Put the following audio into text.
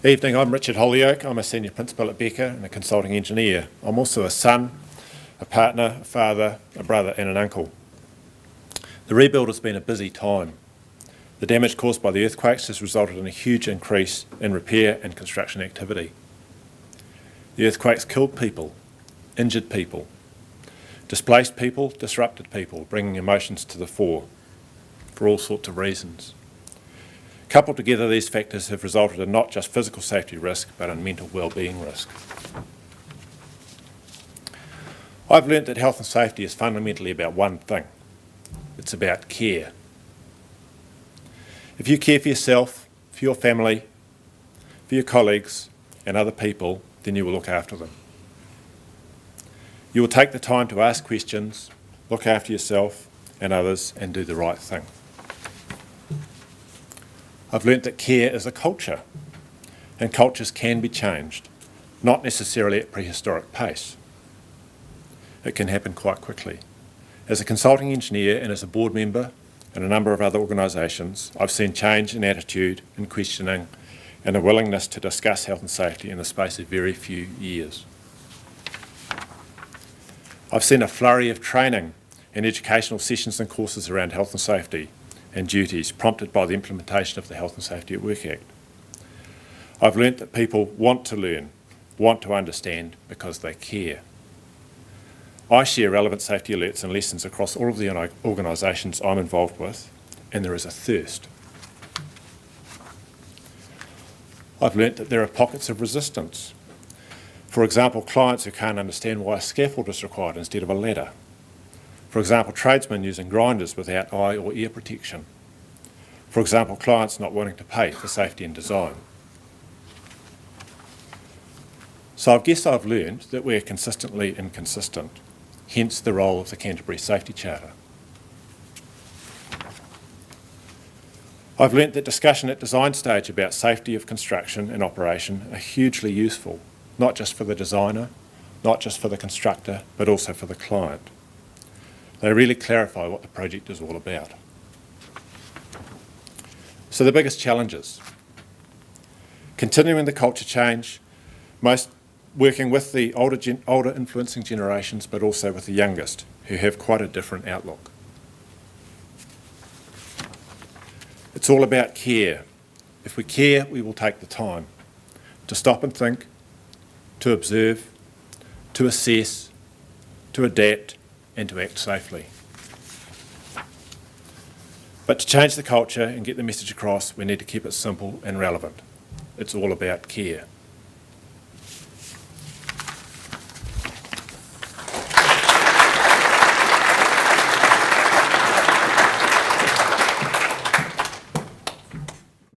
Evening, I'm Richard Holyoake. I'm a Senior Principal at Beca and a Consulting Engineer. I'm also a son, a partner, a father, a brother and an uncle. The rebuild has been a busy time. The damage caused by the earthquakes has resulted in a huge increase in repair and construction activity. The earthquakes killed people, injured people, displaced people, disrupted people, bringing emotions to the fore for all sorts of reasons. Coupled together, these factors have resulted in not just physical safety risk, but in mental well-being risk. I've learnt that health and safety is fundamentally about one thing. It's about care. If you care for yourself, for your family, for your colleagues and other people, then you will look after them. You will take the time to ask questions, look after yourself and others, and do the right thing. I've learnt that care is a culture, and cultures can be changed, not necessarily at prehistoric pace. It can happen quite quickly. As a consulting engineer and as a board member in a number of other organisations, I've seen change in attitude, in questioning, and a willingness to discuss health and safety in the space of very few years. I've seen a flurry of training and educational sessions and courses around health and safety and duties prompted by the implementation of the Health and Safety at Work Act. I've learnt that people want to learn, want to understand because they care. I share relevant safety alerts and lessons across all of the organisations I'm involved with, and there is a thirst. I've learnt that there are pockets of resistance. For example, clients who can't understand why a scaffold is required instead of a ladder. For example, tradesmen using grinders without eye or ear protection. For example, clients not wanting to pay for safety and design. So I guess I've learned that we're consistently inconsistent, hence the role of the Canterbury Safety Charter. I've learnt that discussion at design stage about safety of construction and operation are hugely useful, not just for the designer, not just for the constructor, but also for the client. They really clarify what the project is all about. So the biggest challenges: continuing the culture change, working with the older influencing generations, but also with the youngest, who have quite a different outlook. It's all about care. If we care, we will take the time to stop and think, to observe, to assess, to adapt, and to act safely. But to change the culture and get the message across, we need to keep it simple and relevant. It's all about care.